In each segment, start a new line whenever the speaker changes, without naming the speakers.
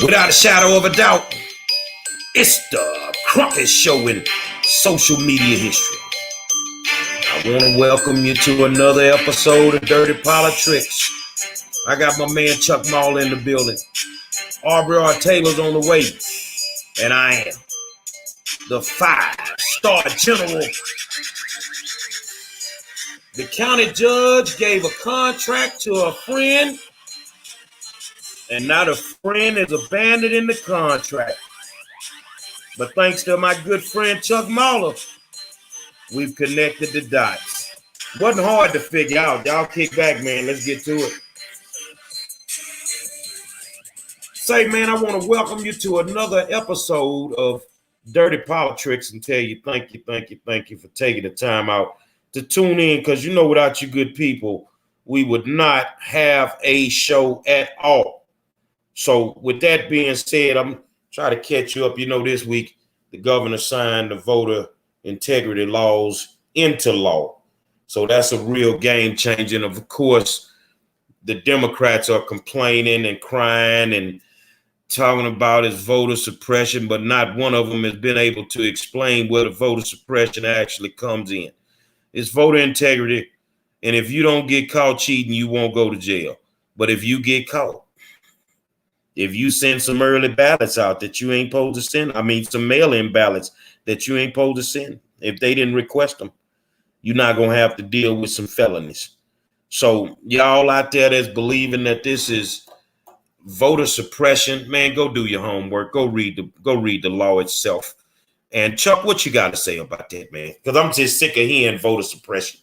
Without a shadow of a doubt, it's the Crockett Show in social media history. I want to welcome you to another episode of Dirty POLITICKZ. I got my man Chuck Maul in the building. Ardura Taylor's on the way. And I am the 5-star general. The county judge gave a contract to a friend, and now the friend is abandoning the contract. But thanks to my good friend Chuck Maul, we've connected the dots. Wasn't hard to figure out. Y'all kick back, man. Let's get to it. Say, man, I want to welcome you to another episode of Dirty POLITICKZ and tell you thank you for taking the time out to tune in, because you know without you good people, we would not have a show at all. So with that being said, I'm trying to catch you up. You know, this week, the governor signed the voter integrity laws into law. So that's a real game changer. And of course, the Democrats are complaining and crying and talking about his voter suppression, but not one of them has been able to explain where the voter suppression actually comes in. It's voter integrity, and if you don't get caught cheating, you won't go to jail. But if you get caught, if you send some early ballots out that you ain't supposed to send, some mail-in ballots that you ain't supposed to send, if they didn't request them, you're not going to have to deal with some felonies. So y'all out there that's believing that this is voter suppression, man, go do your homework. Go read the law itself. And Chuck, what you got to say about that, man? Because I'm just sick of hearing voter suppression.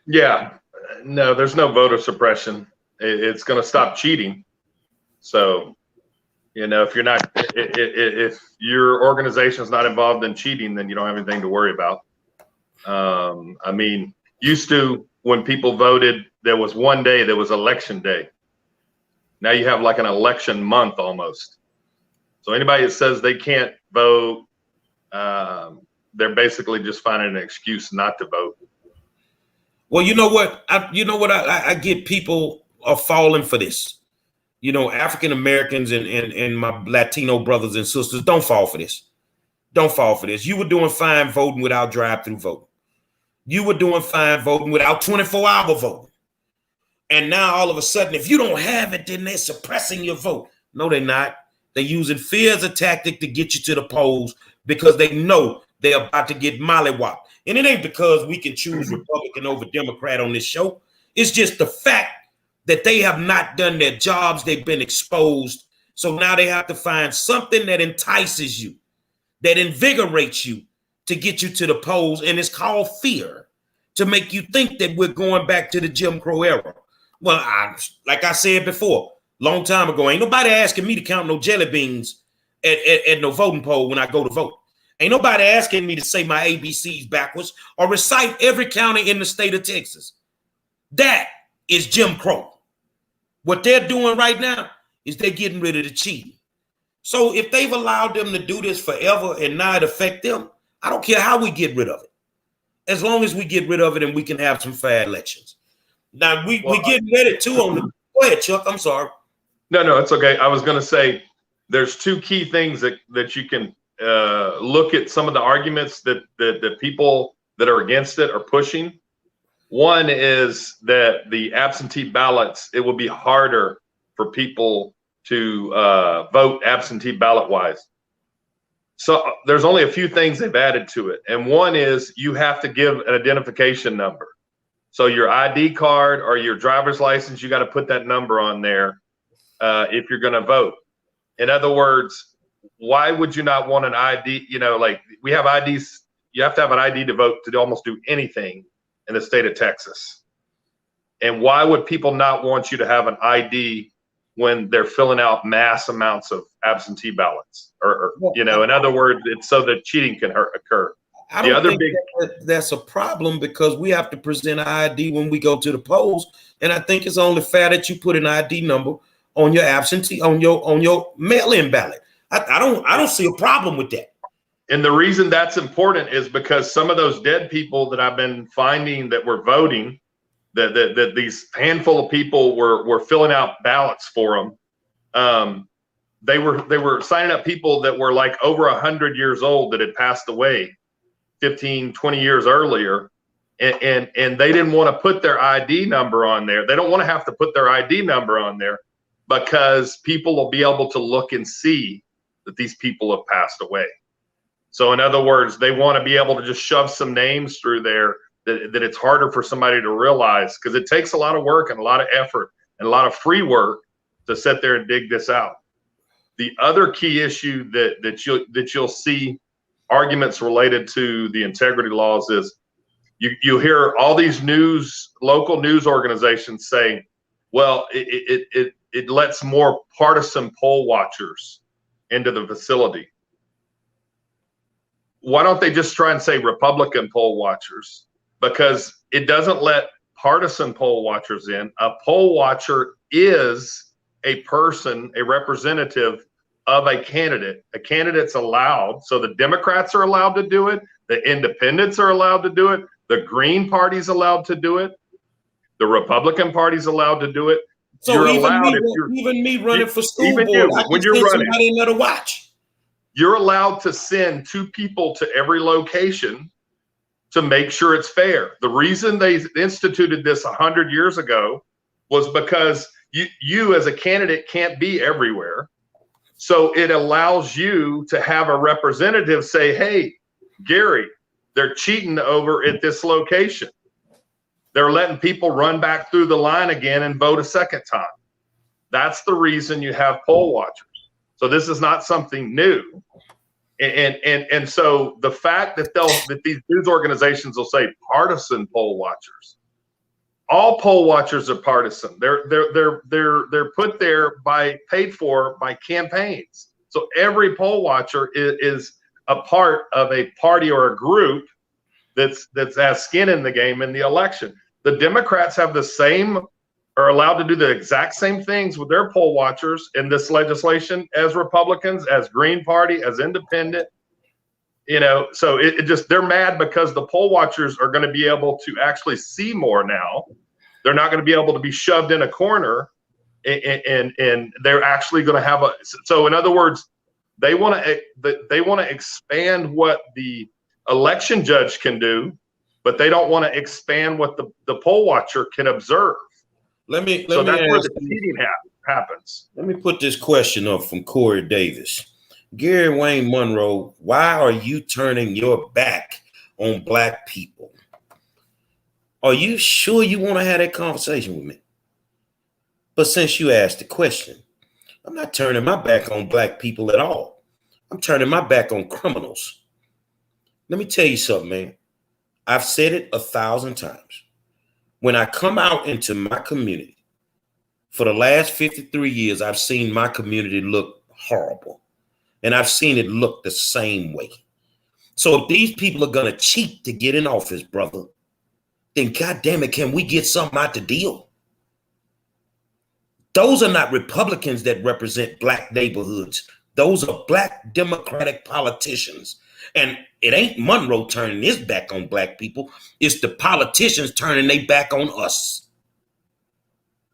Yeah, no, there's no voter suppression. It's going to stop cheating. So, you know, if your organization's not involved in cheating, then you don't have anything to worry about. Used to, when people voted, there was one day, there was election day. Now you have like an election month almost. So anybody that says they can't vote, they're basically just finding an excuse not to vote.
Well, you know what? I get people are falling for this. You know, African Americans and my Latino brothers and sisters, don't fall for this. Don't fall for this. You were doing fine voting without drive-through voting. You were doing fine voting without 24-hour voting. And now all of a sudden, if you don't have it, then they're suppressing your vote. No, they're not. They're using fear as a tactic to get you to the polls because they know they're about to get mollywopped. And it ain't because we can choose Republican over Democrat on this show. It's just the fact that they have not done their jobs. They've been exposed. So now they have to find something that entices you, that invigorates you to get you to the polls. And it's called fear, to make you think that we're going back to the Jim Crow era. Well, like I said before, long time ago, ain't nobody asking me to count no jelly beans at no voting poll when I go to vote. Ain't nobody asking me to say my ABCs backwards or recite every county in the state of Texas. That is Jim Crow. What they're doing right now is they're getting rid of the cheating. So if they've allowed them to do this forever and not affect them, I don't care how we get rid of it. As long as we get rid of it and we can have some fair elections. Now, we getting ready too on the... Go ahead, Chuck. I'm sorry.
No, it's okay. I was going to say there's two key things that you can look at some of the arguments that people that are against it are pushing. One is that the absentee ballots, it will be harder for people to vote absentee ballot wise. So there's only a few things they've added to it. And one is you have to give an identification number. So your ID card or your driver's license, you got to put that number on there if you're going to vote. In other words, why would you not want an ID? You know, like we have IDs. You have to have an ID to vote to almost do anything in the state of Texas. And why would people not want you to have an ID when they're filling out mass amounts of absentee ballots? Or you know, in other words, it's so that cheating can occur.
I don't think that's a problem because we have to present an ID when we go to the polls, and I think it's only fair that you put an ID number on your absentee on your mail-in ballot. I don't see a problem with that.
And the reason that's important is because some of those dead people that I've been finding that were voting, that these handful of people were filling out ballots for them. they were signing up people that were like over 100 years old that had passed away 15, 20 years earlier. And they didn't want to put their ID number on there. They don't want to have to put their ID number on there because people will be able to look and see that these people have passed away. So in other words, they want to be able to just shove some names through there that it's harder for somebody to realize, because it takes a lot of work and a lot of effort and a lot of free work to sit there and dig this out. The other key issue that you'll see arguments related to the integrity laws is you hear all these local news organizations saying, well, it lets more partisan poll watchers into the facility. Why don't they just try and say Republican poll watchers? Because it doesn't let partisan poll watchers in. A poll watcher is a person, a representative of a candidate. A candidate's allowed. So the Democrats are allowed to do it. The independents are allowed to do it. The Green Party's allowed to do it. The Republican Party's allowed to do it.
So
you're
even
allowed,
me running for school board,
when you're running,
somebody in there to watch.
You're allowed to send 2 people to every location to make sure it's fair. The reason they instituted this 100 years ago was because you as a candidate can't be everywhere. So it allows you to have a representative say, hey, Gary, they're cheating over at this location. They're letting people run back through the line again and vote a second time. That's the reason you have poll watchers. So this is not something new. And so the fact that these news organizations will say partisan poll watchers, all poll watchers are partisan. They're put there paid for by campaigns. So every poll watcher is a part of a party or a group that's has skin in the game in the election. The Democrats are allowed to do the exact same things with their poll watchers in this legislation as Republicans, as Green Party, as Independent. So they're mad because the poll watchers are going to be able to actually see more now. They're not going to be able to be shoved in a corner, and they're actually going to have so in other words, they want to expand what the election judge can do, but they don't want to expand what the poll watcher can observe.
That's where
the cheating happens.
Let me put this question up from Corey Davis. Gary Wayne Monroe, why are you turning your back on Black people? Are you sure you want to have that conversation with me? But since you asked the question, I'm not turning my back on Black people at all. I'm turning my back on criminals. Let me tell you something, man. I've said it 1,000 times. When I come out into my community, for the last 53 years, I've seen my community look horrible. And I've seen it look the same way. So if these people are going to cheat to get in office, brother, then goddamn it, can we get something out the deal? Those are not Republicans that represent Black neighborhoods. Those are Black Democratic politicians. And it ain't Monroe turning his back on Black people. It's the politicians turning their back on us.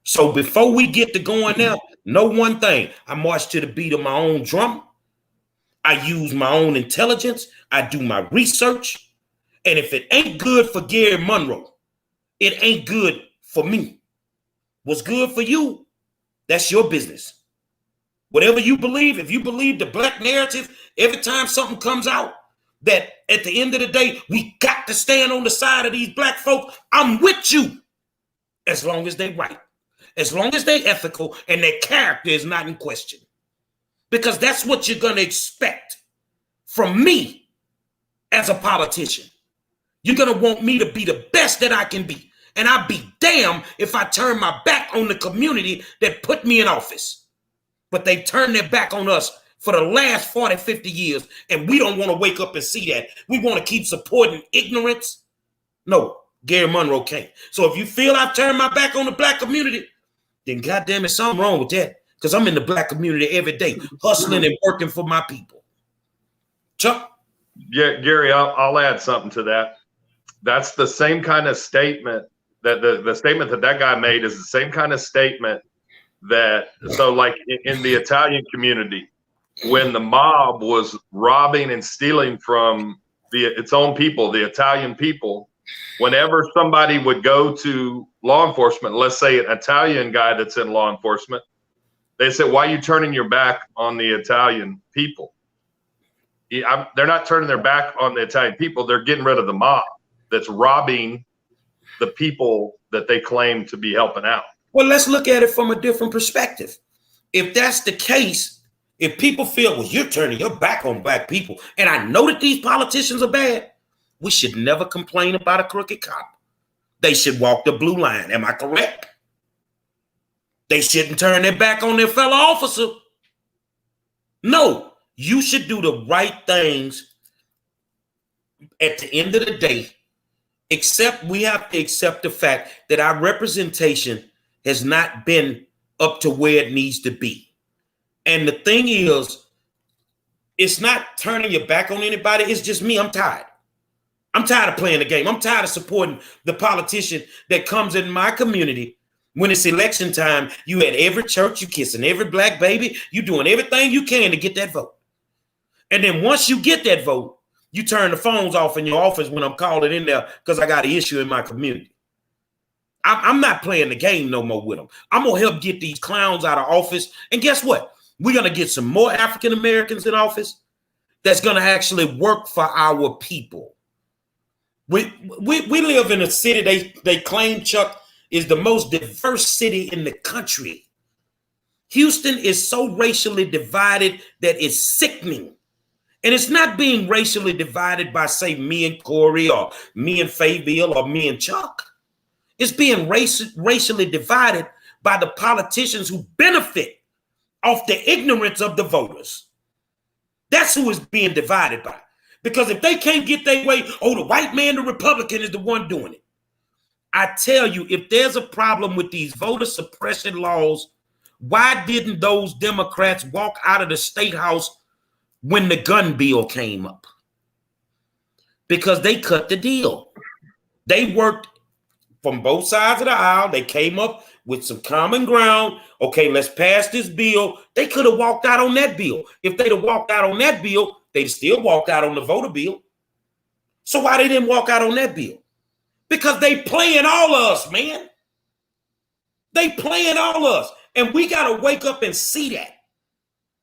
So before we get to going there, know one thing. I march to the beat of my own drum. I use my own intelligence. I do my research. And if it ain't good for Gary Monroe, it ain't good for me. What's good for you, that's your business. Whatever you believe, if you believe the Black narrative, every time something comes out, that at the end of the day, we got to stand on the side of these Black folk, I'm with you. As long as they right. As long as they ethical and their character is not in question. Because that's what you're going to expect from me as a politician. You're going to want me to be the best that I can be. And I'll be damned if I turn my back on the community that put me in office. But they turn their back on us for the last 40, 50 years. And we don't want to wake up and see that. We want to keep supporting ignorance. No, Gary Monroe can't. So if you feel I've turned my back on the Black community, then goddamn it, something wrong with that. Because I'm in the Black community every day, hustling and working for my people. Chuck?
Yeah, Gary, I'll add something to that. That's the same kind of statement that the statement that guy made is the same kind of statement that, so like in the Italian community, when the mob was robbing and stealing from its own people, the Italian people, whenever somebody would go to law enforcement, let's say an Italian guy that's in law enforcement, they said, why are you turning your back on the Italian people? They're not turning their back on the Italian people. They're getting rid of the mob that's robbing the people that they claim to be helping out.
Well, let's look at it from a different perspective. If that's the case, if people feel, well, you're turning your back on black people, and I know that these politicians are bad, we should never complain about a crooked cop. They should walk the blue line. Am I correct? They shouldn't turn their back on their fellow officer. No, you should do the right things at the end of the day, except we have to accept the fact that our representation has not been up to where it needs to be. And the thing is, it's not turning your back on anybody. It's just me. I'm tired. I'm tired of playing the game. I'm tired of supporting the politician that comes in my community. When it's election time, you at every church, you kissing every black baby, you doing everything you can to get that vote. And then once you get that vote, you turn the phones off in your office when I'm calling in there because I got an issue in my community. I'm not playing the game no more with them. I'm going to help get these clowns out of office. And guess what? We're going to get some more African Americans in office that's going to actually work for our people. We live in a city they claim, Chuck, is the most diverse city in the country. Houston is so racially divided that it's sickening. And it's not being racially divided by, say, me and Corey or me and Fayetteville or me and Chuck. It's being racially divided by the politicians who benefit off the ignorance of the voters. That's who is being divided by. Because if they can't get their way, oh, the white man, the Republican is the one doing it. I tell you, if there's a problem with these voter suppression laws, why didn't those Democrats walk out of the state house when the gun bill came up? Because they cut the deal. They worked from both sides of the aisle. They came up with some common ground. Okay, let's pass this bill. They could have walked out on that bill. If they'd have walked out on that bill, they'd still walked out on the voter bill. So why they didn't walk out on that bill? Because they playing all of us, man. They playing all of us. And we got to wake up and see that.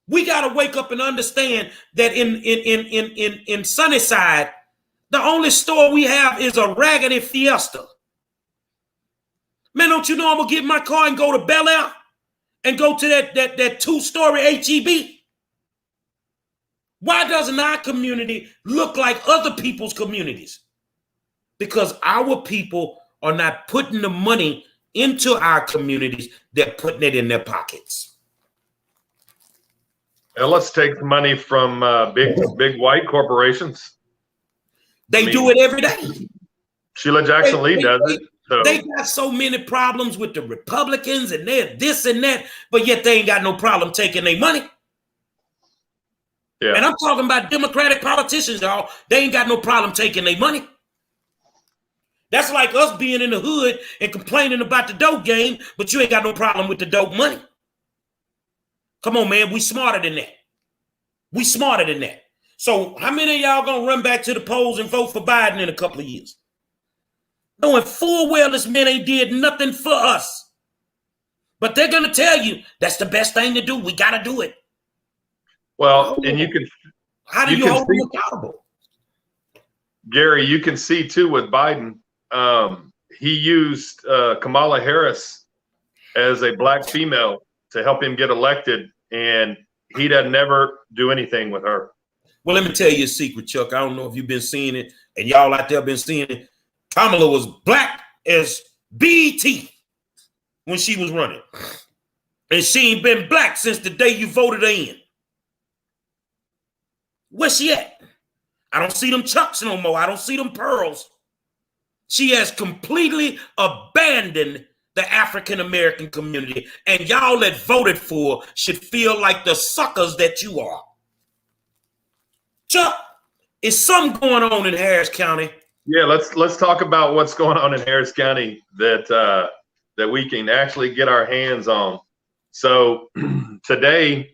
We got to wake up and understand that in Sunnyside, the only store we have is a Raggedy Fiesta. Man, don't you know I'm going to get in my car and go to Bel Air and go to that two-story HEB? Why doesn't our community look like other people's communities? Because our people are not putting the money into our communities. They're putting it in their pockets.
And let's take money from big white corporations.
They do it every day.
Sheila Jackson Lee does it. So.
They got so many problems with the Republicans and they're this and that, but yet they ain't got no problem taking their money. Yeah. And I'm talking about Democratic politicians, y'all. They ain't got no problem taking their money. That's like us being in the hood and complaining about the dope game, but you ain't got no problem with the dope money. Come on, man. We smarter than that. We smarter than that. So how many of y'all gonna run back to the polls and vote for Biden in a couple of years? Knowing full well this man ain't did nothing for us. But they're gonna tell you that's the best thing to do. We gotta do it.
Well, and you can.
How do you hold them accountable?
Gary, you can see too with Biden. He used Kamala Harris as a black female to help him get elected, and he doesn't never do anything with her.
Well, let me tell you a secret, Chuck. I don't know if you've been seeing it, and y'all out there been seeing it. Kamala was black as BET when she was running, and she ain't been black since the day you voted her in. Where's she at? I don't see them chucks no more. I don't see them pearls. She has completely abandoned the African-American community, and y'all that voted for should feel like the suckers that you are. Chuck, is something going on in Harris County?
Yeah, let's talk about what's going on in Harris County that we can actually get our hands on. So today,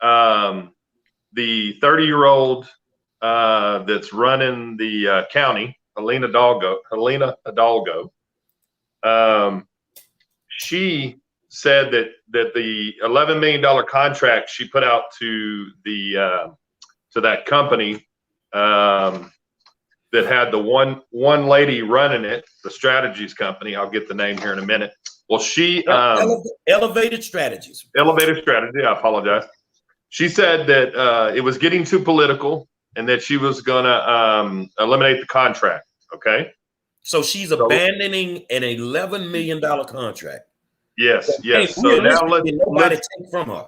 the 30-year-old that's running the county, Helena Hidalgo, she said that the $11 million contract she put out to that company that had the one lady running it, the strategies company. I'll get the name here in a minute. Well, she
Elevated Strategies.
Elevated Strategy. I apologize. She said that it was getting too political and that she was going to eliminate the contract. Okay.
So she's abandoning an $11 million contract.
Yes. Yes.
So now
let's
take from her.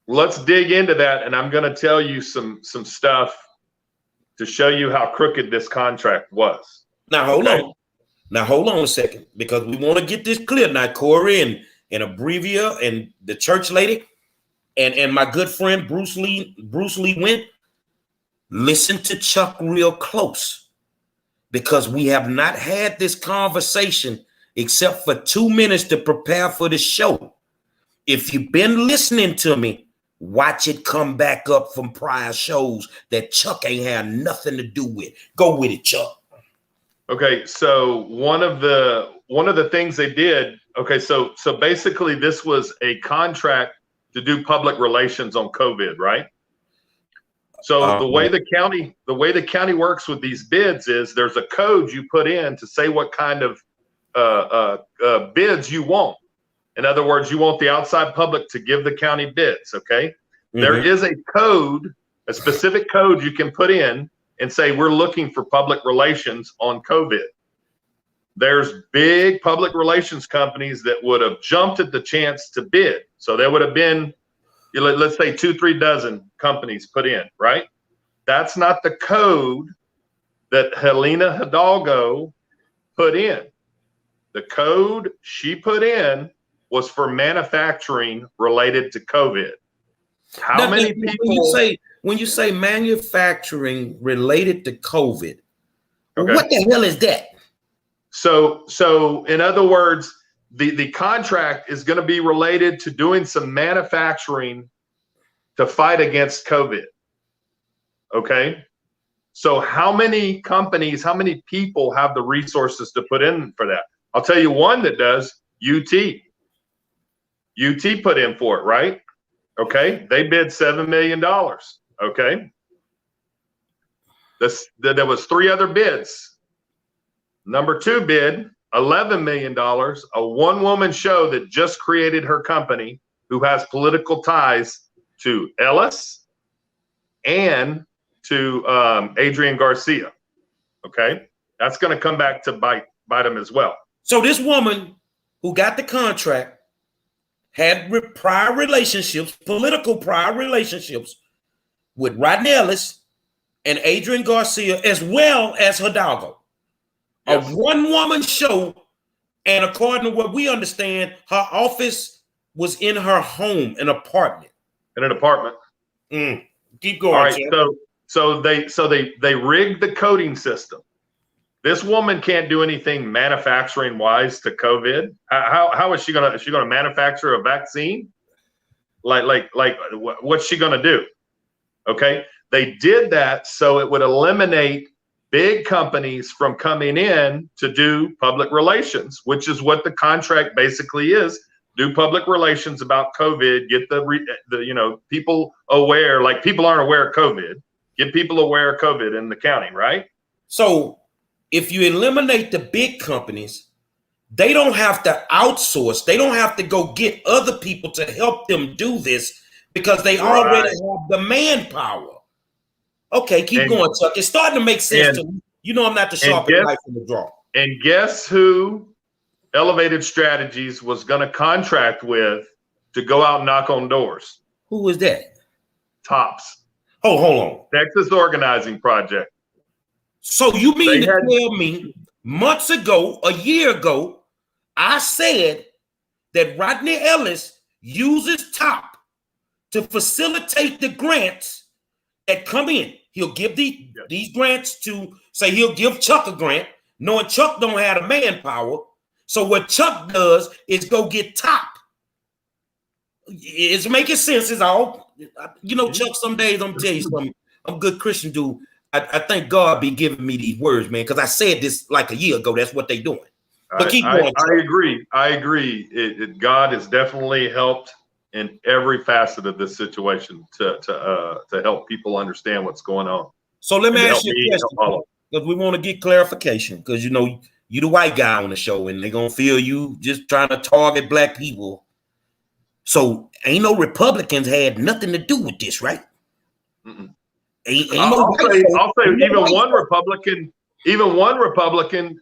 Let's dig into that, and I'm going to tell you some stuff to show you how crooked this contract was.
Now hold on. Now hold on a second, because we want to get this clear. Now Corey and Abrevia and the church lady and my good friend Bruce Lee went. Listen to Chuck real close, because we have not had this conversation except for 2 minutes to prepare for the show. If you've been listening to me, watch it come back up from prior shows that Chuck ain't had nothing to do with. Go with it, Chuck.
Okay, so one of the things they did. Okay, so basically this was a contract to do public relations on COVID, right? So the way the county works with these bids is there's a code you put in to say what kind of bids you want. In other words, you want the outside public to give the county bids, okay? Mm-hmm. There is a code, a specific code you can put in and say, we're looking for public relations on COVID. There's big public relations companies that would have jumped at the chance to bid. So there would have been, let's say 2-3 dozen companies put in, right? That's not the code that Helena Hidalgo put in. The code she put in was for manufacturing related to COVID. How many people?
When you say manufacturing related to COVID, okay, what the hell is that?
So in other words, the contract is going to be related to doing some manufacturing to fight against COVID. Okay. So how many companies, how many people have the resources to put in for that? I'll tell you one that does. UT put in for it, right? Okay. They bid $7 million. Okay. There was 3 other bids. Number 2 bid, $11 million, a one-woman show that just created her company, who has political ties to Ellis and to Adrian Garcia. Okay. That's going to come back to bite them as well.
So this woman who got the contract had prior relationships, political prior relationships with Rodney Ellis and Adrian Garcia, as well as Hidalgo. Yes. A one-woman show, and according to what we understand, her office was in her home, an apartment.
In an apartment.
Keep going.
All right, so they rigged the coding system. This woman can't do anything manufacturing wise to COVID. How is she gonna manufacture a vaccine? Like what's she gonna do? Okay, they did that so it would eliminate big companies from coming in to do public relations, which is what the contract basically is. Do public relations about COVID. Get the people aware. Like, people aren't aware of COVID. Get people aware of COVID in the county, right?
So if you eliminate the big companies, they don't have to outsource. They don't have to go get other people to help them do this, because they already have the manpower. Okay, keep going, Chuck. It's starting to make sense to me. You know I'm not the sharpest knife in the drawer.
And guess who Elevated Strategies was going to contract with to go out and knock on doors?
Who was that?
TOPS.
Oh, hold on.
Texas Organizing Project.
So you mean to tell me months ago, a year ago, I said that Rodney Ellis uses TOP to facilitate the grants that come in? He'll give these grants to, say, he'll give Chuck a grant, knowing Chuck don't have the manpower. So what Chuck does is go get TOP. It's making sense. It's all, Chuck, some days I'm tell you something. I'm a good Christian dude. I thank God be giving me these words, man, because I said this like a year ago. That's what they doing. But keep going.
I agree. I agree. God has definitely helped in every facet of this situation to help people understand what's going on.
So let me ask you a question, because we want to get clarification, because you the white guy on the show, and they're gonna feel you just trying to target black people. So ain't no Republicans had nothing to do with this, right?
I'll say even one Republican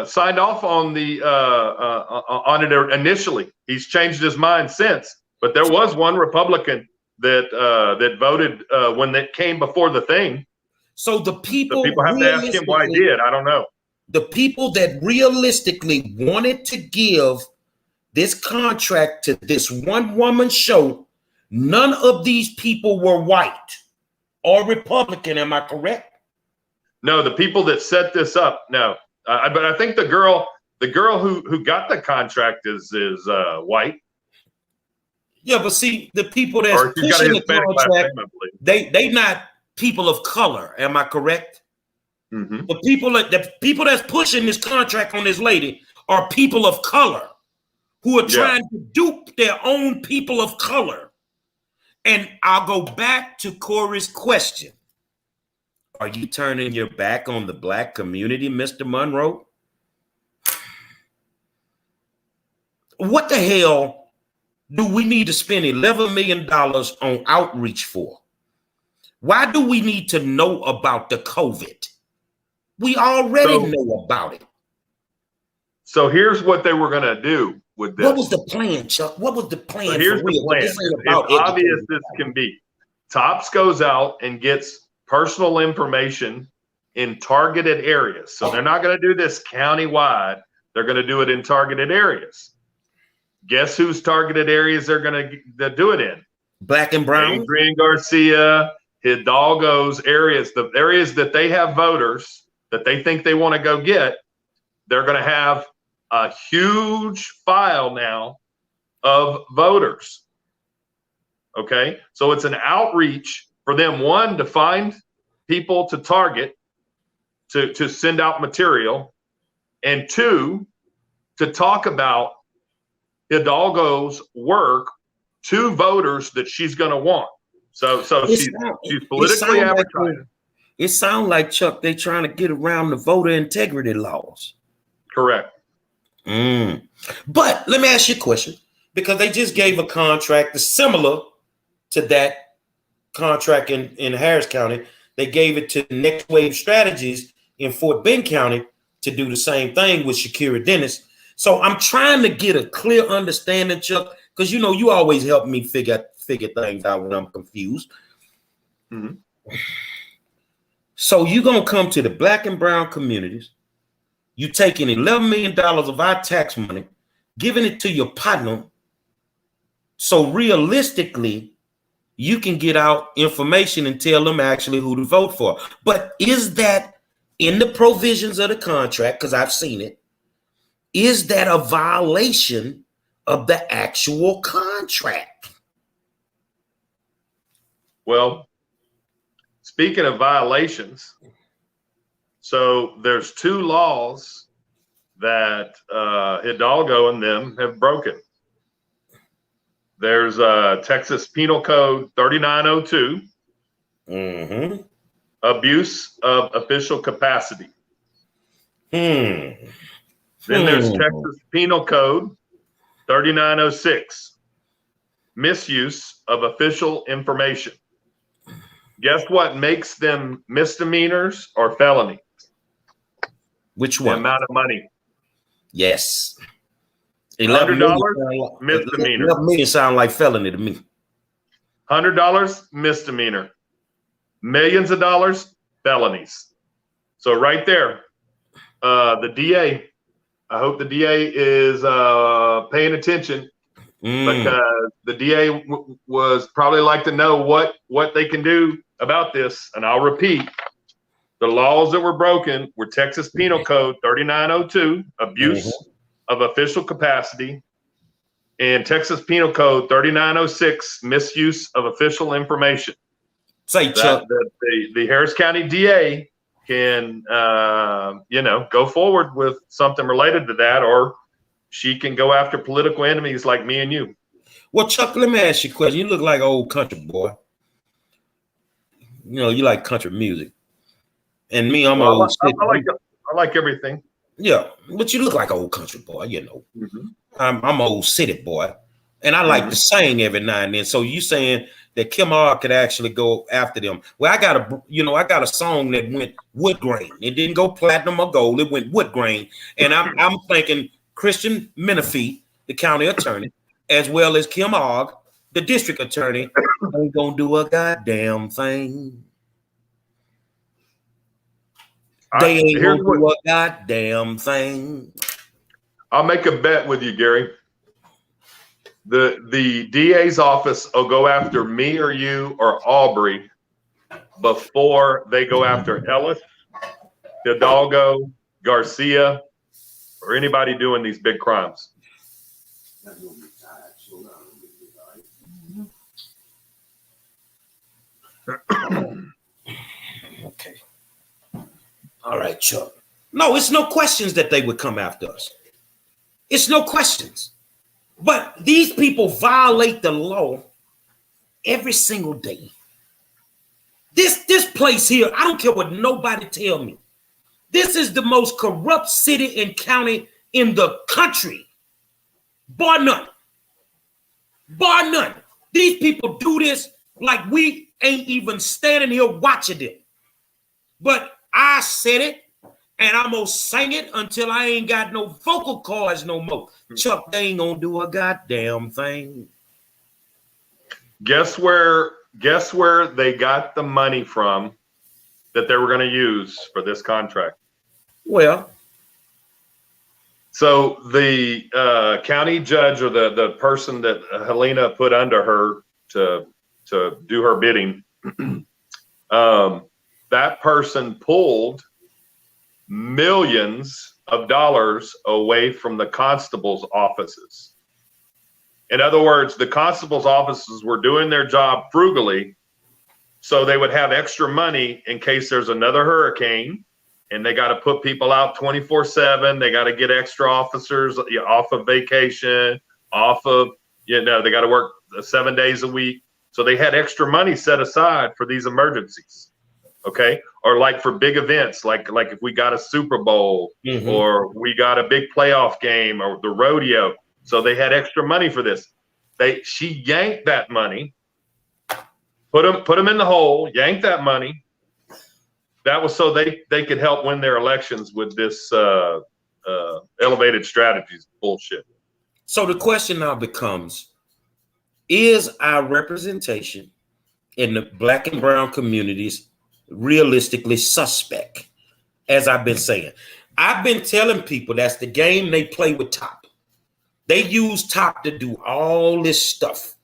signed off on on it initially. He's changed his mind since, but there was one Republican that voted when it came before the thing.
So the people
have to ask him why he did. I don't know.
The people that realistically wanted to give this contract to this one woman show, none of these people were white or Republican. Am I correct?
No, the people that set this up, no. But I think the girl who got the contract is white.
Yeah, but see, the people that's pushing the contract, they not people of color. Am I correct?
Mm-hmm.
The people that's pushing this contract on this lady are people of color who are trying to dupe their own people of color. And I'll go back to Corey's question. Are you turning your back on the black community, Mr. Monroe? What the hell do we need to spend $11 million on outreach for? Why do we need to know about the COVID? We already know about it.
So here's what they were going to do with this.
What was the plan, Chuck? What was the plan?
So here's the plan. It's obvious this can be. TOPS goes out and gets personal information in targeted areas. So they're not going to do this countywide. They're going to do it in targeted areas. Guess whose targeted areas they're going to do it in?
Black and brown.
Adrian Garcia, Hidalgo's areas, the areas that they have voters that they think they want to go get. They're going to have a huge file now of voters. Okay, so it's an outreach for them, one, to find people to target, to send out material, and two, to talk about Hidalgo's work to voters that she's going to want. So she's politically advertising.
It sounds like, Chuck, they're trying to get around the voter integrity laws.
Correct.
But let me ask you a question, because they just gave a contract that's similar to that contract in Harris County. They gave it to Next Wave Strategies in Fort Bend County to do the same thing with Shakira Dennis. So I'm trying to get a clear understanding, Chuck, because you always help me figure things out when I'm confused.
Mm-hmm.
So you're gonna come to the black and brown communities. You taking $11 million of our tax money, giving it to your partner. So realistically, you can get out information and tell them actually who to vote for. But is that in the provisions of the contract? Because I've seen it. Is that a violation of the actual contract?
Well, speaking of violations, so there's two laws that Hidalgo and them have broken. There's Texas Penal Code 3902, abuse of official capacity. Then there's Texas Penal Code 3906, misuse of official information. Guess what makes them misdemeanors or felony?
Which one?
The amount of money.
Yes.
$100 misdemeanor.
$11 million sound like felony to me.
$100 misdemeanor. Millions of dollars felonies. So right there, the DA. I hope the DA is paying attention, because the DA was probably like to know what they can do about this. And I'll repeat, the laws that were broken were Texas Penal Code 3902, abuse of official capacity, in Texas Penal Code 3906, misuse of official information.
Say, Chuck.
The Harris County DA can, go forward with something related to that, or she can go after political enemies like me and you.
Well, Chuck, let me ask you a question. You look like an old country boy. You know, you like country music. And me, I'm old.
I like everything.
Yeah, but you look like an old country boy, you know. Mm-hmm. I'm an old city boy. And I like to sing every now and then. So you saying that Kim R could actually go after them. Well, I got a song that went wood grain. It didn't go platinum or gold. It went wood grain. And I'm thinking Christian Menifee, the county attorney, as well as Kim R, the district attorney, ain't gonna do a goddamn thing. They ain't gonna do a goddamn thing.
I'll make a bet with you, Gary. The DA's office will go after me or you or Aubrey before they go after Ellis, Hidalgo, Garcia, or anybody doing these big crimes.
Okay. All right, Chuck. No, it's no questions that they would come after us. It's no questions. But these people violate the law every single day. This place here, I don't care what nobody tell me. This is the most corrupt city and county in the country. Bar none. Bar none. These people do this like we ain't even standing here watching them. But I said it, and I'm gonna sing it until I ain't got no vocal cords no more. Chuck, they ain't gonna do a goddamn thing.
Guess where they got the money from that they were gonna use for this contract?
Well,
so the county judge or the person that Helena put under her to do her bidding, that person pulled millions of dollars away from the constables' offices. In other words, the constables' offices were doing their job frugally, so they would have extra money in case there's another hurricane, and they got to put people out 24/7. They got to get extra officers off of vacation, they got to work 7 days a week. So they had extra money set aside for these emergencies. Okay. Or like for big events, like if we got a Super Bowl or we got a big playoff game or the rodeo. So they had extra money for this. She yanked that money, put them in the hole, yanked that money. That was so they could help win their elections with this elevated strategies bullshit.
So the question now becomes, is our representation in the Black and brown communities realistically suspect? As I've been saying, I've been telling people that's the game they play with Top. They use Top to do all this stuff.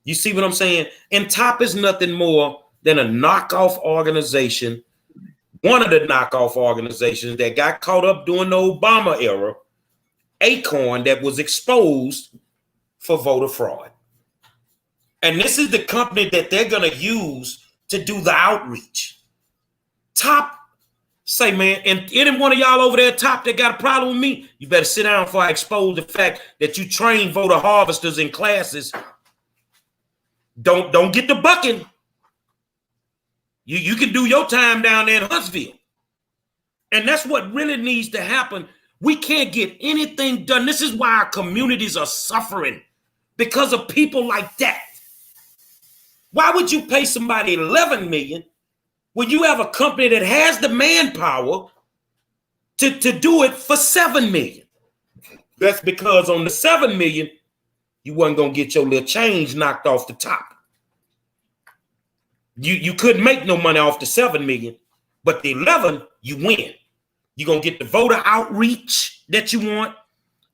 You see what I'm saying? And Top is nothing more than a knockoff organization, one of the knockoff organizations that got caught up during the Obama era, Acorn, that was exposed for voter fraud. And this is the company that they're going to use to do the outreach. Top, say, man, and any one of y'all over there, Top, that got a problem with me, you better sit down before I expose the fact that you train voter harvesters in classes. Don't get the bucking. You can do your time down there in Huntsville. And that's what really needs to happen. We can't get anything done. This is why our communities are suffering, because of people like that. Why would you pay somebody $11 million when you have a company that has the manpower to do it for $7 million? That's because on the $7 million, you wasn't gonna get your little change knocked off the top. You couldn't make no money off the $7 million, but the 11, you win. You're gonna get the voter outreach that you want,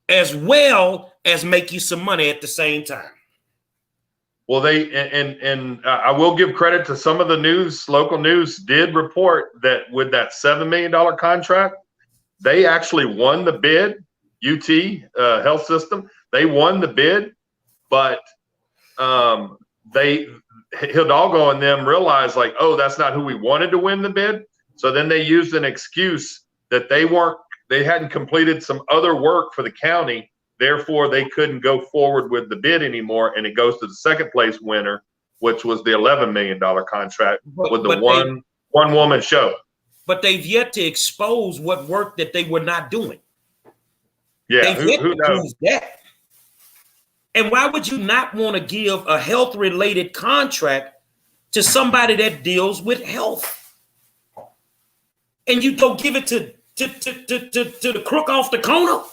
as well as make you some money at the same time.
Well, I will give credit to some of the news, local news did report that with that $7 million contract, they actually won the bid UT health system. They won the bid, but Hidalgo and them realized like, oh, that's not who we wanted to win the bid. So then they used an excuse that they hadn't completed some other work for the county. Therefore, they couldn't go forward with the bid anymore. And it goes to the second place winner, which was the $11 million contract with the one woman show. But
they've yet to expose what work that they were not doing.
Yeah,
who knows that? And why would you not want to give a health-related contract to somebody that deals with health? And you don't give it to the crook off the corner?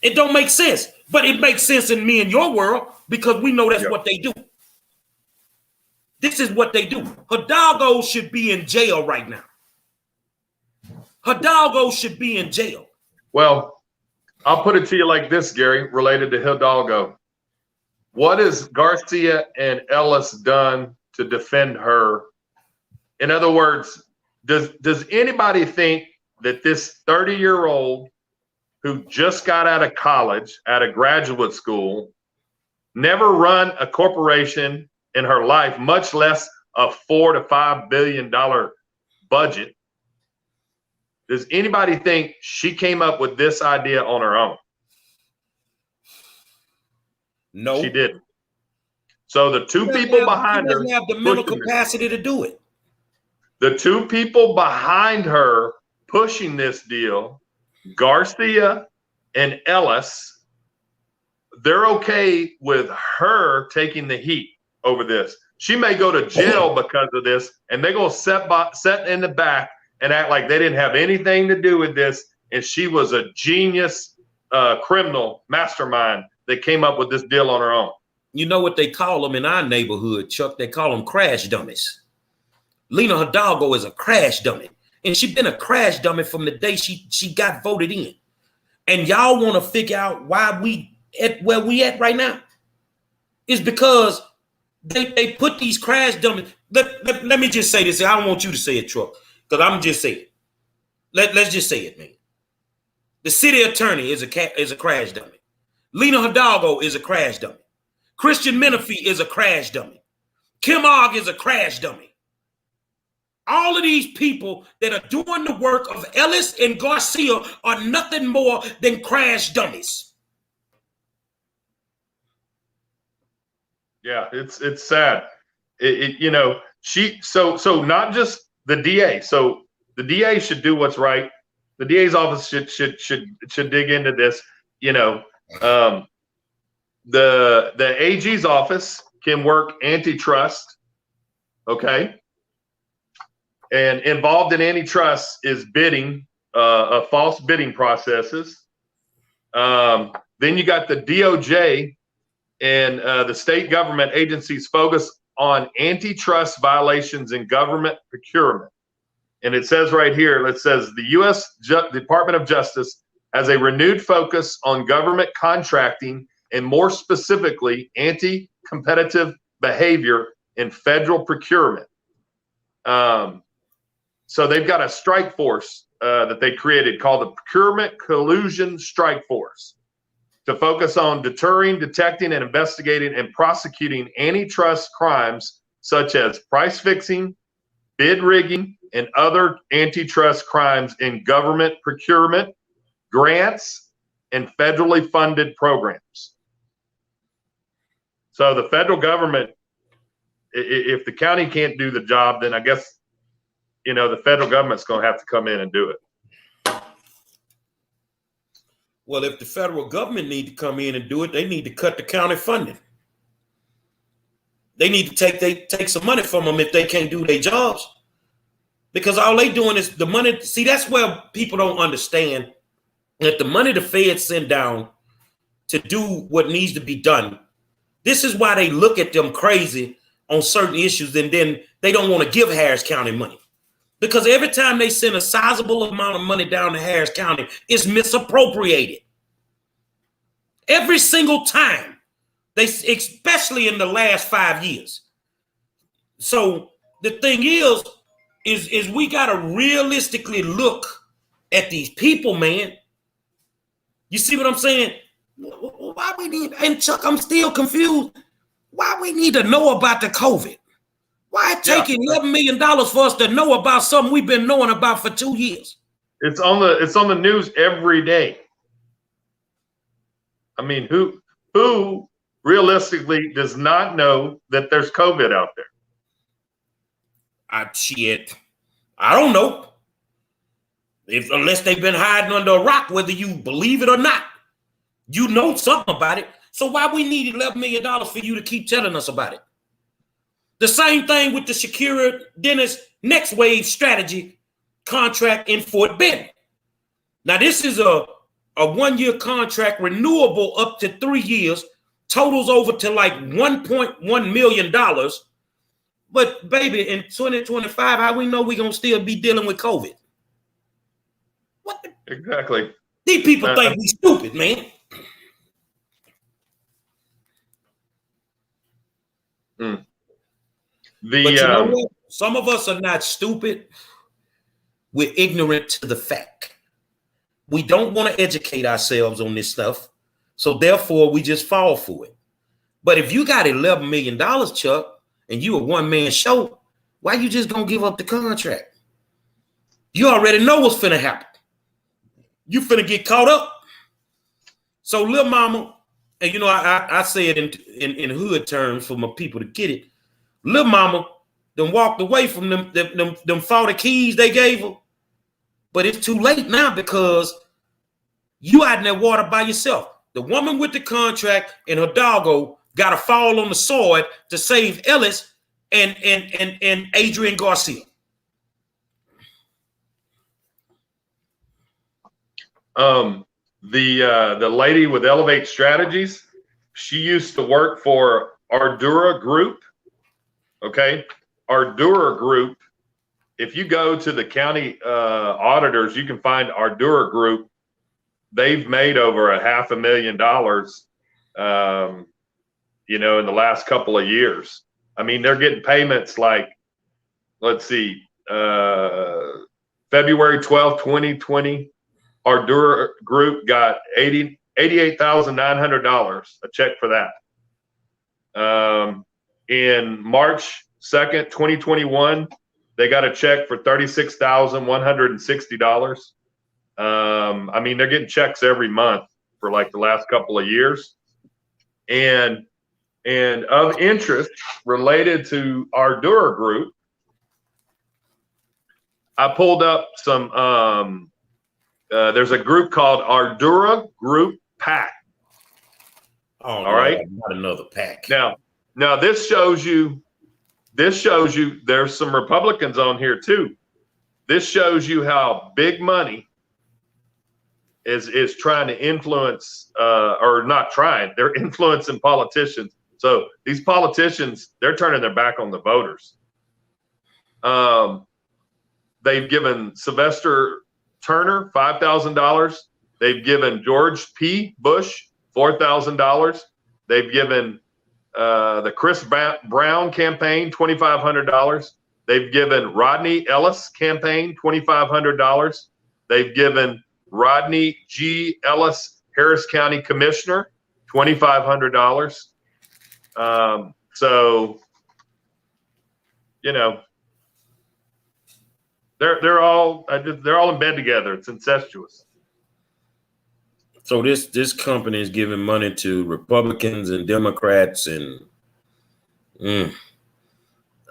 It don't make sense. But it makes sense in me and your world because we know that's what they do. This is what they do. Hidalgo should be in jail right now. Hidalgo should be in jail.
Well, I'll put it to you like this, Gary, related to Hidalgo. What has Garcia and Ellis done to defend her? In other words, does anybody think that this 30-year-old who just got out of college, out of graduate school, never run a corporation in her life, much less a $4 to $5 billion budget? Does anybody think she came up with this idea on her own?
No,
she didn't. So the two people behind her
doesn't have the mental capacity to do it.
The two people behind her pushing this deal, Garcia and Ellis, they're okay with her taking the heat over this. She may go to jail because of this, and they're gonna sit in the back and act like they didn't have anything to do with this, and she was a genius criminal mastermind that came up with this deal on her own.
You know what they call them in our neighborhood, Chuck? They call them crash dummies. Lena Hidalgo is a crash dummy, and she's been a crash dummy from the day she got voted in. And y'all want to figure out why we at where we at right now? It's because they put these crash dummies. Let me just say this. I don't want you to say it, Chuck, because I'm just saying it. Let's just say it, man. The city attorney is a crash dummy. Lena Hidalgo is a crash dummy. Christian Menifee is a crash dummy. Kim Ogg is a crash dummy. All of these people that are doing the work of Ellis and Garcia are nothing more than crash dummies.
Yeah, it's sad. So not just the DA. So the DA should do what's right. The DA's office should dig into this. The AG's office can work antitrust. Okay. And involved in antitrust is bidding, false bidding processes. Then you got the DOJ and the state government agencies focus on antitrust violations in government procurement. And it says right here, it says the U.S. Department of Justice has a renewed focus on government contracting and more specifically anti-competitive behavior in federal procurement. So they've got a strike force that they created called the Procurement Collusion Strike Force to focus on deterring, detecting, and investigating and prosecuting antitrust crimes such as price fixing, bid rigging, and other antitrust crimes in government procurement, grants, and federally funded programs. So the federal government, if the county can't do the job, then I guess the federal government's going to have to come in and do it.
Well, if the federal government need to come in and do it, they need to cut the county funding. They need to take some money from them if they can't do their jobs. Because all they doing is the money. See, that's where people don't understand that the money the feds send down to do what needs to be done. This is why they look at them crazy on certain issues, and then they don't want to give Harris County money. Because every time they send a sizable amount of money down to Harris County, it's misappropriated. Every single time, especially in the last 5 years. So the thing is we got to realistically look at these people, man. You see what I'm saying? Why we need, and Chuck, I'm still confused. Why we need to know about the COVID? Why it take $11 million for us to know about something we've been knowing about for 2 years?
It's on the news every day. I mean, who realistically does not know that there's COVID out there?
I don't know. Unless they've been hiding under a rock, whether you believe it or not, you know something about it. So why we need $11 million for you to keep telling us about it? The same thing with the Shakira Dennis Next Wave strategy contract in Fort Benning. Now, this is a 1-year contract, renewable up to 3 years, totals over to like $1.1 million. But baby, in 2025, how we know we're going to still be dealing with COVID? What?
Exactly.
These people think we stupid, man. But you know what? Some of us are not stupid. We're ignorant to the fact. We don't want to educate ourselves on this stuff. So therefore, we just fall for it. But if you got $11 million, Chuck, and you a one-man show, why you just gonna give up the contract? You already know what's finna happen. You finna get caught up. So Lil Mama, and you know, I say it in hood terms for my people to get it. Lil Mama done walked away from them 40 keys they gave her. But it's too late now because you out in that water by yourself. The woman with the contract and her doggo got to fall on the sword to save Ellis and Adrian Garcia.
The lady with Elevate Strategies, she used to work for Ardura Group. Okay, Ardura Group. If you go to the county auditors, you can find Ardura Group. They've made over $500,000, you know, in the last couple of years. I mean, they're getting payments like, let's see, February 12th, 2020, Ardura Group got $88,900, a check for that. In March 2nd, 2021, they got a check for $36,160. I mean, they're getting checks every month for like the last couple of years. And of interest related to Ardura Group, I pulled up some, there's a group called Ardura Group PAC.
Oh,
all right.
Not another PAC.
Now this shows you there's some Republicans on here too. This shows you how big money is trying to influence, or not trying, they're influencing politicians. So these politicians, they're turning their back on the voters. They've given Sylvester Turner $5,000. They've given George P. Bush $4,000. They've given the Chris Brown campaign $2,500. They've given Rodney Ellis campaign $2,500. They've given Rodney G. Ellis, Harris County Commissioner, $2,500. So, you know, they're all in bed together. It's incestuous.
So this company is giving money to Republicans and Democrats and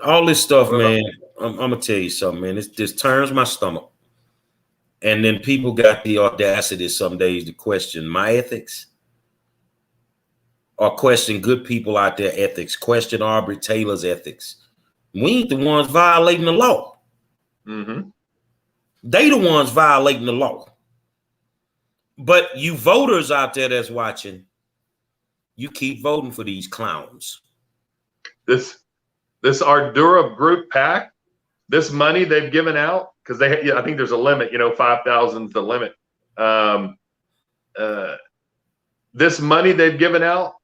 all this stuff, man. I'm gonna tell you something, man. This turns my stomach. And then people got the audacity some days to question my ethics or question good people out there ethics, question Aubrey Taylor's ethics. We ain't the ones violating the law.
Mm-hmm.
They the ones violating the law. But you voters out there that's watching, you keep voting for these clowns.
This Ardura Group PAC, this money they've given out, because I think there's a limit, you know, 5,000 is the limit. This money they've given out,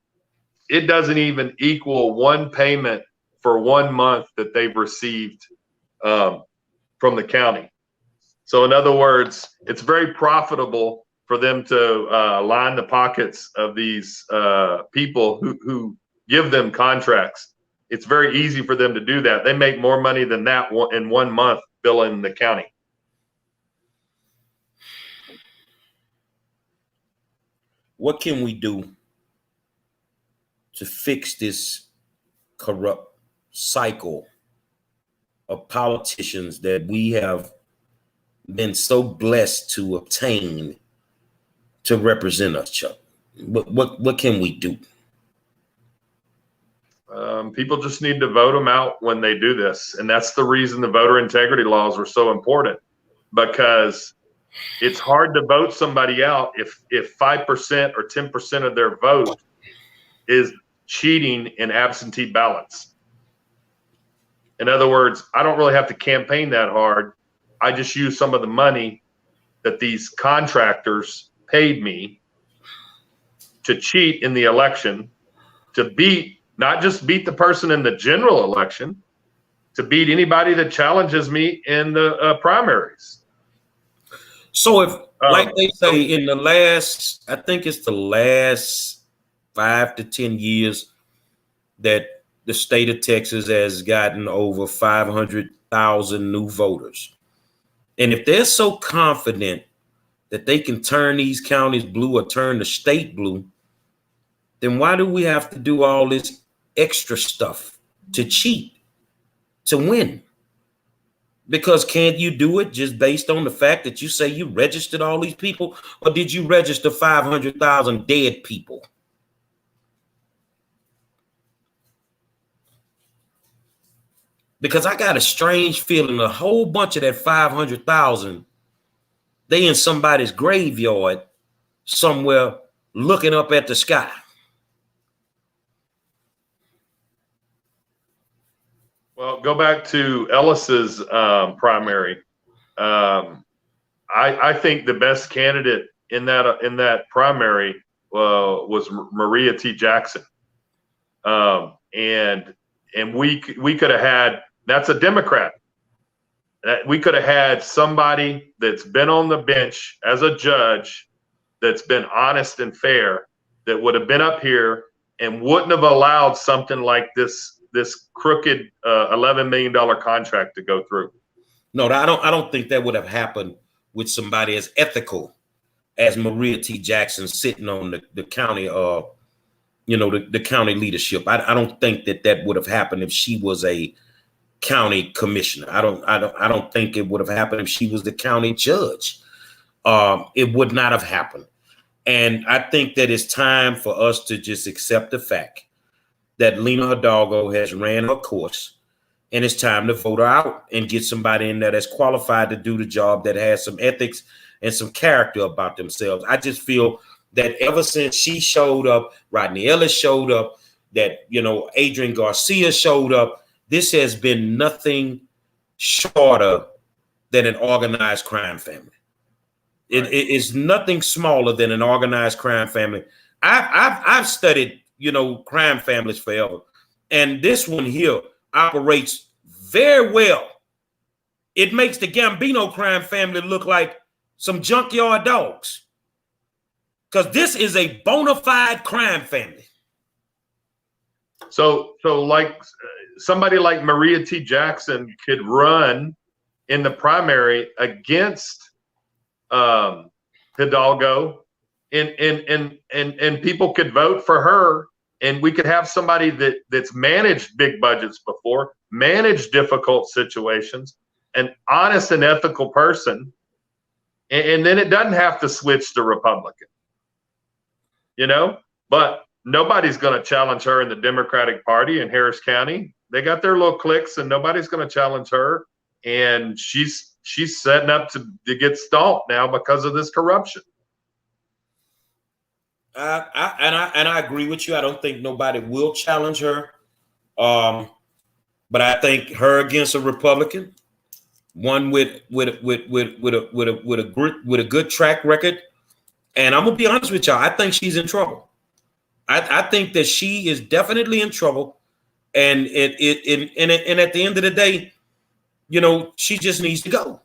it doesn't even equal one payment for 1 month that they've received from the county. So in other words, it's very profitable for them to line the pockets of these people who give them contracts. It's very easy for them to do that. They make more money than that in 1 month billing the county.
What can we do to fix this corrupt cycle of politicians that we have been so blessed to obtain to represent us, Chuck? What can we do?
People just need to vote them out when they do this. And that's the reason the voter integrity laws were so important, because it's hard to vote somebody out if 5% or 10% of their vote is cheating in absentee ballots. In other words, I don't really have to campaign that hard. I just use some of the money that these contractors paid me to cheat in the election, to not just beat the person in the general election, to beat anybody that challenges me in the primaries.
So if, like they say, in the last, I think it's the last 5 to 10 years that the state of Texas has gotten over 500,000 new voters. And if they're so confident that they can turn these counties blue or turn the state blue, then why do we have to do all this extra stuff to cheat, to win? Because can't you do it just based on the fact that you say you registered all these people, or did you register 500,000 dead people? Because I got a strange feeling a whole bunch of that 500,000, they in somebody's graveyard somewhere looking up at the sky.
Well, go back to Ellis's primary. I think the best candidate in that primary was Maria T. Jackson, and we could have had, that's a Democrat. We could have had somebody that's been on the bench as a judge, that's been honest and fair, that would have been up here and wouldn't have allowed something like this crooked $11 million contract to go through.
No, I don't think that would have happened with somebody as ethical as Maria T. Jackson sitting on the county, the county leadership. I don't think that would have happened if she was a county commissioner. I don't think it would have happened if she was the county judge. It would not have happened. And I think that it's time for us to just accept the fact that Lena Hidalgo has ran her course, and it's time to vote her out and get somebody in there that's qualified to do the job, that has some ethics and some character about themselves. I just feel that ever since she showed up, Rodney Ellis showed up, that, Adrian Garcia showed up, this has been nothing shorter than an organized crime family. It is nothing smaller than an organized crime family. I've studied crime families forever. And this one here operates very well. It makes the Gambino crime family look like some junkyard dogs. Because this is a bona fide crime family.
So like somebody like Maria T. Jackson could run in the primary against Hidalgo, and people could vote for her, and we could have somebody that's managed big budgets before, managed difficult situations, an honest and ethical person, and then it doesn't have to switch to Republican, but nobody's going to challenge her in the Democratic Party in Harris County. They got their little cliques, and nobody's going to challenge her, and she's setting up to get stomped now because of this corruption.
I agree with you. I don't think nobody will challenge her. But I think her against a Republican, one with a good track record, and I'm gonna be honest with y'all, I think she's in trouble. I think that she is definitely in trouble, and at the end of the day, she just needs to go.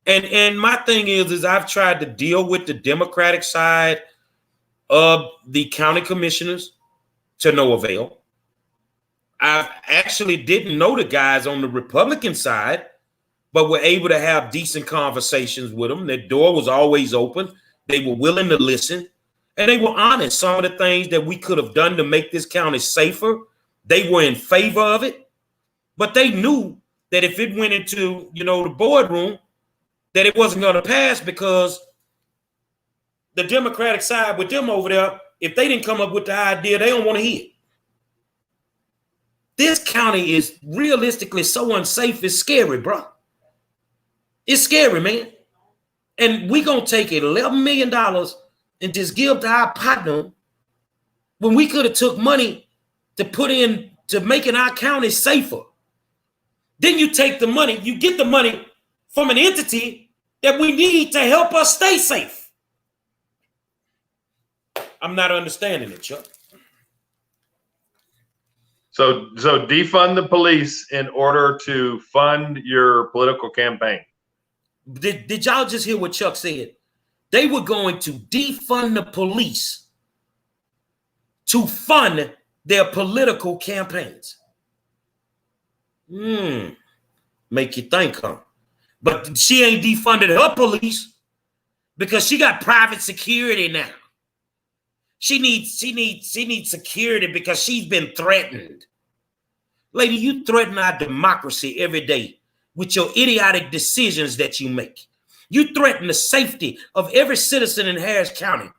And my thing is I've tried to deal with the Democratic side of the county commissioners to no avail. I actually didn't know the guys on the Republican side, but were able to have decent conversations with them. Their door was always open. They were willing to listen, and they were honest. Some of the things that we could have done to make this county safer, they were in favor of it, but they knew that if it went into, the boardroom, that it wasn't going to pass, because the Democratic side with them over there, if they didn't come up with the idea, they don't want to hear it. This county is realistically so unsafe, it's scary, bro. It's scary, man. And we going to take $11 million and just give to our partner when we could have took money to put in to making our county safer. Then you take the money, you get the money from an entity that we need to help us stay safe. I'm not understanding it, Chuck.
So defund the police in order to fund your political campaign.
Did y'all just hear what Chuck said? They were going to defund the police to fund their political campaigns. Make you think, huh? But she ain't defunded her police because she got private security now. She needs security because she's been threatened. Lady, you threaten our democracy every day with your idiotic decisions that you make. You threaten the safety of every citizen in Harris County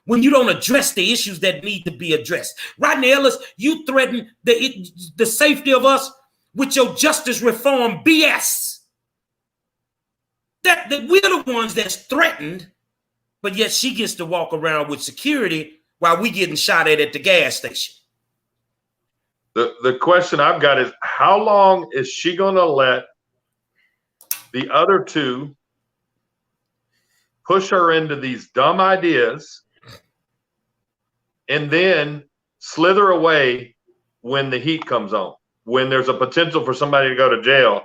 when you don't address the issues that need to be addressed. Rodney Ellis, you threaten the safety of us with your justice reform BS. That we're the ones that's threatened, but yet she gets to walk around with security while we getting shot at the gas station.
The question I've got is, how long is she going to let the other two push her into these dumb ideas and then slither away when the heat comes on? When there's a potential for somebody to go to jail,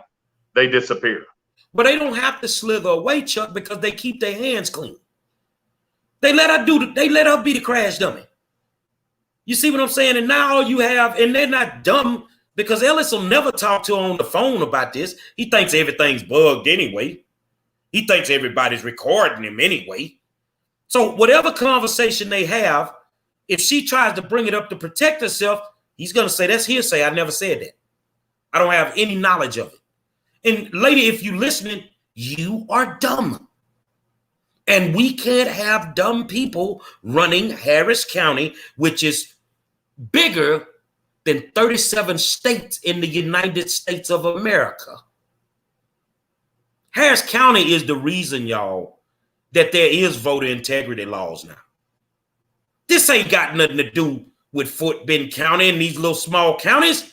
they disappear.
But they don't have to slither away, Chuck, because they keep their hands clean. They let her be the crash dummy. You see what I'm saying? And now all you have, and they're not dumb, because Ellis will never talk to her on the phone about this. He thinks everything's bugged anyway. He thinks everybody's recording him anyway. So whatever conversation they have, if she tries to bring it up to protect herself, he's going to say, that's hearsay. I never said that. I don't have any knowledge of it. And lady, if you're listening, you are dumb. And we can't have dumb people running Harris County, which is bigger than 37 states in the United States of America. Harris County is the reason, y'all, that there is voter integrity laws now. This ain't got nothing to do with Fort Bend County and these little small counties.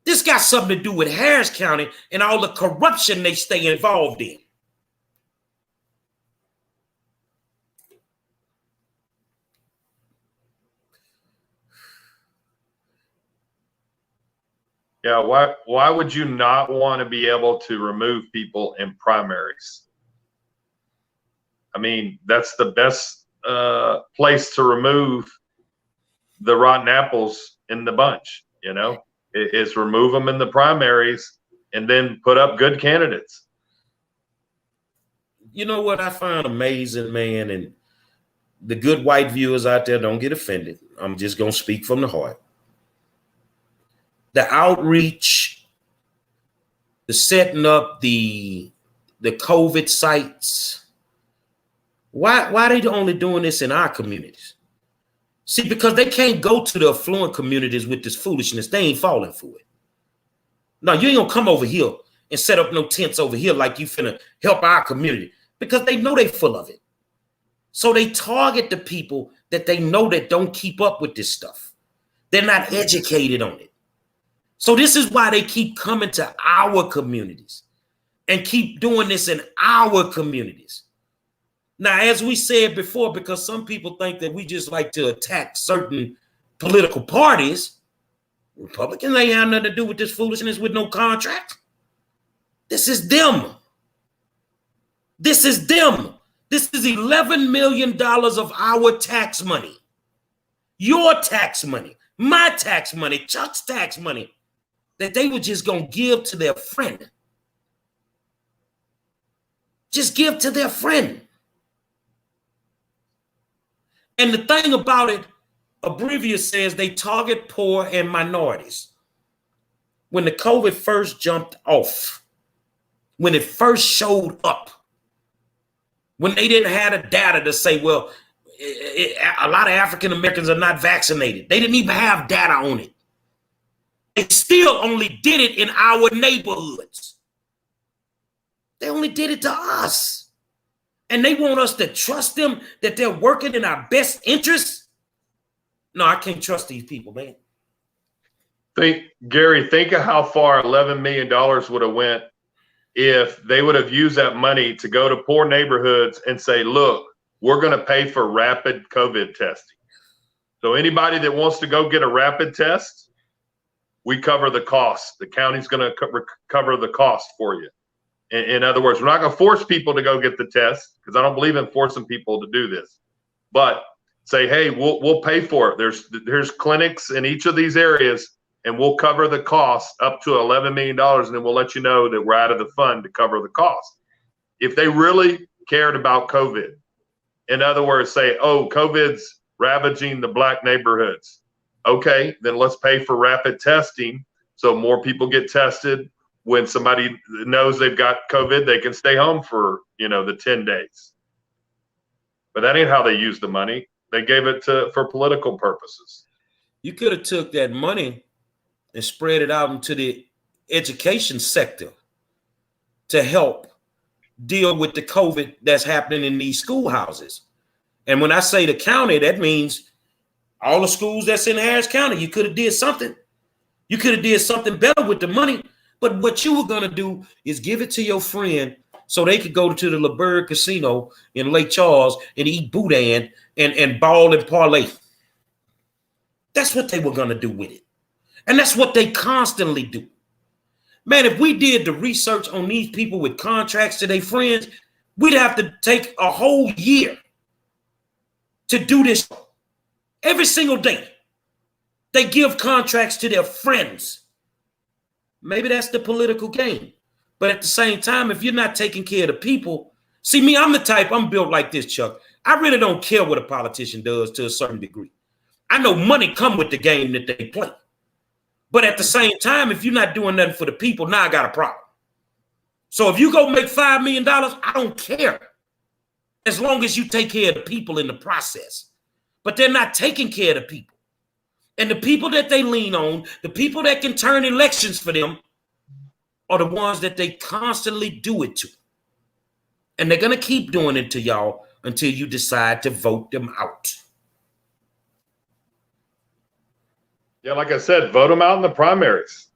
This got something to do with Harris County and all the corruption they stay involved in.
Yeah, why would you not want to be able to remove people in primaries? I mean, that's the best place to remove the rotten apples in the bunch, is remove them in the primaries and then put up good candidates.
You know what I find amazing, man, and the good white viewers out there, don't get offended. I'm just going to speak from the heart. The outreach, the setting up the COVID sites. Why are they only doing this in our communities? See, because they can't go to the affluent communities with this foolishness. They ain't falling for it. No, you ain't gonna come over here and set up no tents over here like you finna help our community, because they know they full of it. So they target the people that they know that don't keep up with this stuff. They're not educated on it. So this is why they keep coming to our communities and keep doing this in our communities. Now, as we said before, because some people think that we just like to attack certain political parties, Republicans ain't have nothing to do with this foolishness with no contract. This is them. This is them. This is $11 million of our tax money. Your tax money, my tax money, Chuck's tax money, that they were just going to give to their friend. Just give to their friend. And the thing about it, Abrevia says they target poor and minorities. When the COVID first jumped off, when it first showed up, when they didn't have the data to say, well, a lot of African Americans are not vaccinated. They didn't even have data on it. They still only did it in our neighborhoods. They only did it to us. And they want us to trust them that they're working in our best interests. No, I can't trust these people, man.
Gary, think of how far $11 million would have went if they would have used that money to go to poor neighborhoods and say, look, we're going to pay for rapid COVID testing. So anybody that wants to go get a rapid test, we cover the cost. The county's going to cover the cost for you. In other words, we're not going to force people to go get the test, because I don't believe in forcing people to do this. But say, hey, we'll pay for it. There's clinics in each of these areas, and we'll cover the cost up to $11 million, and then we'll let you know that we're out of the fund to cover the cost. If they really cared about COVID, in other words, say, oh, COVID's ravaging the Black neighborhoods. Okay, then let's pay for rapid testing so more people get tested. When somebody knows they've got COVID, they can stay home for, the 10 days. But that ain't how they use the money. They gave it for political purposes.
You could have took that money and spread it out into the education sector to help deal with the COVID that's happening in these schoolhouses. And when I say the county, that means all the schools that's in Harris County. You could have did something. You could have did something better with the money. But what you were going to do is give it to your friend so they could go to the LeBurg Casino in Lake Charles and eat boudin and ball and parlay. That's what they were going to do with it. And that's what they constantly do. Man, if we did the research on these people with contracts to their friends, we'd have to take a whole year to do this every single day. They give contracts to their friends. Maybe that's the political game. But at the same time, if you're not taking care of the people, see me, I'm built like this, Chuck. I really don't care what a politician does to a certain degree. I know money come with the game that they play. But at the same time, if you're not doing nothing for the people, now I got a problem. So if you go make $5 million, I don't care. As long as you take care of the people in the process. But they're not taking care of the people. And the people that they lean on, the people that can turn elections for them, are the ones that they constantly do it to. And they're going to keep doing it to y'all until you decide to vote them out.
Yeah, like I said, vote them out in the primaries.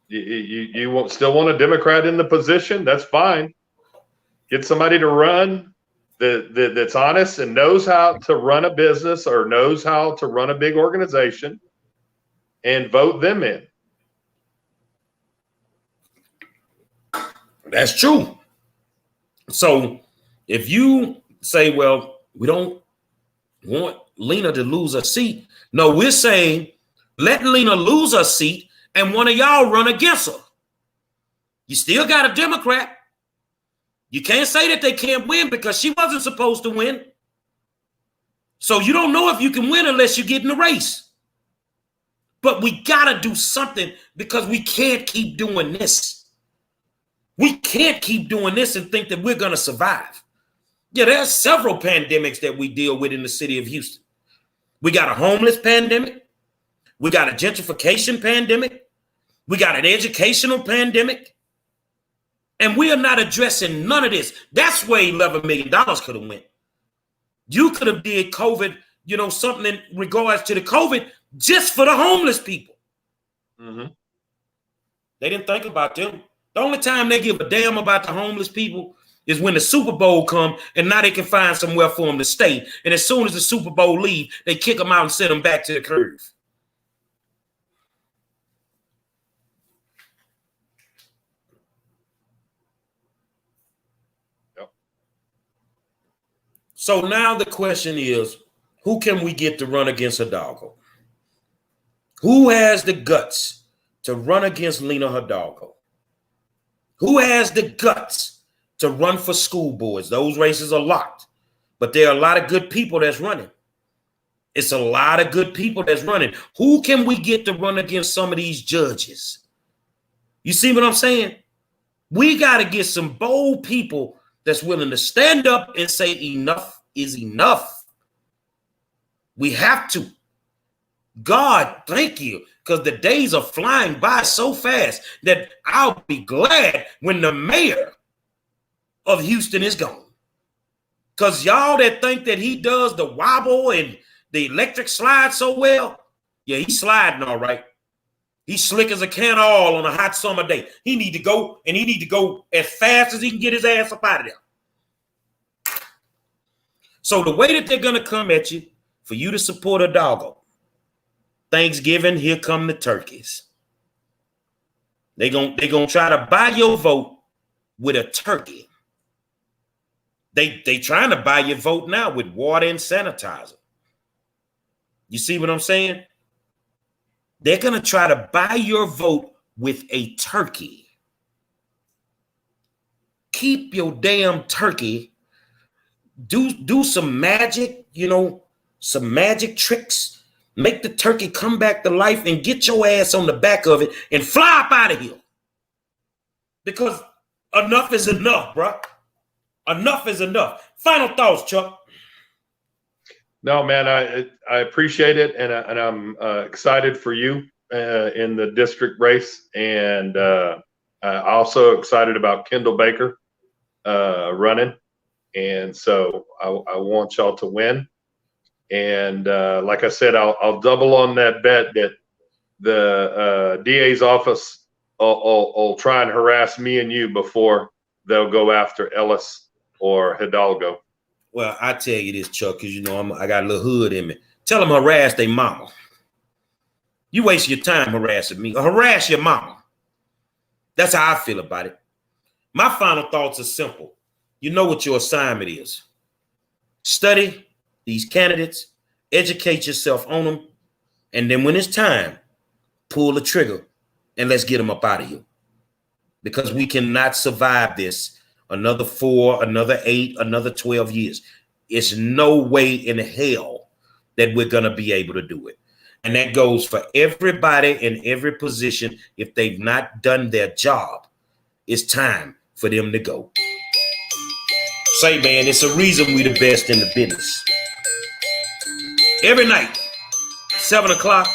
You still want a Democrat in the position? That's fine. Get somebody to run that's honest and knows how to run a business or knows how to run a big organization, and vote them in.
That's true. So if you say, well, we don't want Lena to lose a seat. No, we're saying let Lena lose a seat and one of y'all run against her. You still got a Democrat. You can't say that they can't win because she wasn't supposed to win. So you don't know if you can win unless you get in the race. But we got to do something because we can't keep doing this. We can't keep doing this and think that we're going to survive. Yeah, there are several pandemics that we deal with in the city of Houston. We got a homeless pandemic. We got a gentrification pandemic. We got an educational pandemic. And we are not addressing none of this. That's where $11 million could have went. You could have did COVID, something in regards to the COVID just for the homeless people.
Mm-hmm.
They didn't think about them. The only time they give a damn about the homeless people is when the Super Bowl come and now they can find somewhere for them to stay. And as soon as the Super Bowl leave, they kick them out and send them back to the curve.
Yep.
So now the question is, who can we get to run against Hidalgo? Who has the guts to run against Lena Hidalgo? Who has the guts to run for school boards? Those races are locked, but there are a lot of good people that's running. It's a lot of good people that's running. Who can we get to run against some of these judges? You see what I'm saying? We got to get some bold people that's willing to stand up and say enough is enough. We have to. God, thank you, because the days are flying by so fast that I'll be glad when the mayor of Houston is gone. Because y'all that think that he does the wobble and the electric slide so well, yeah, he's sliding all right. He's slick as a can of oil on a hot summer day. He need to go, and he need to go as fast as he can get his ass up out of there. So the way that they're going to come at you for you to support Hidalgo, Thanksgiving, here come the turkeys. They're gonna try to buy your vote with a turkey. They trying to buy your vote now with water and sanitizer. You see what I'm saying? They're going to try to buy your vote with a turkey. Keep your damn turkey. Do some magic, some magic tricks. Make the turkey come back to life and get your ass on the back of it and fly up out of here. Because enough is enough, bro. Enough is enough. Final thoughts, Chuck.
No, man, I appreciate it, and I'm excited for you in the district race, and also excited about Kendall Baker running, and so I want y'all to win. And like I said, I'll double on that bet that the DA's office will try and harass me and you before they'll go after Ellis or Hidalgo.
Well, I tell you this, Chuck, because I got a little hood in me. Tell them harass their mama. You waste your time harassing me. Or harass your mama. That's how I feel about it. My final thoughts are simple. You know what your assignment is. Study these candidates, educate yourself on them, and then when it's time, pull the trigger and let's get them up out of here. Because we cannot survive this another 4, another 8, another 12 years. It's no way in hell that we're going to be able to do it. And that goes for everybody in every position. If they've not done their job, it's time for them to go. Say, man, it's a reason we the best in the business. Every night, 7 o'clock,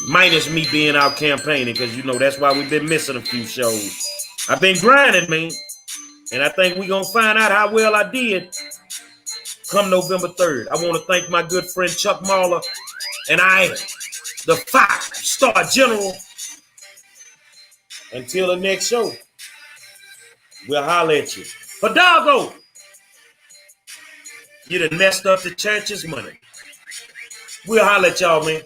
minus me being out campaigning, because that's why we've been missing a few shows. I've been grinding, man. And I think we're going to find out how well I did come November 3rd. I want to thank my good friend Chuck Mahler and the 5-star general. Until the next show, we'll holler at you. Hidalgo, you done messed up the church's money. We'll holler at y'all, man.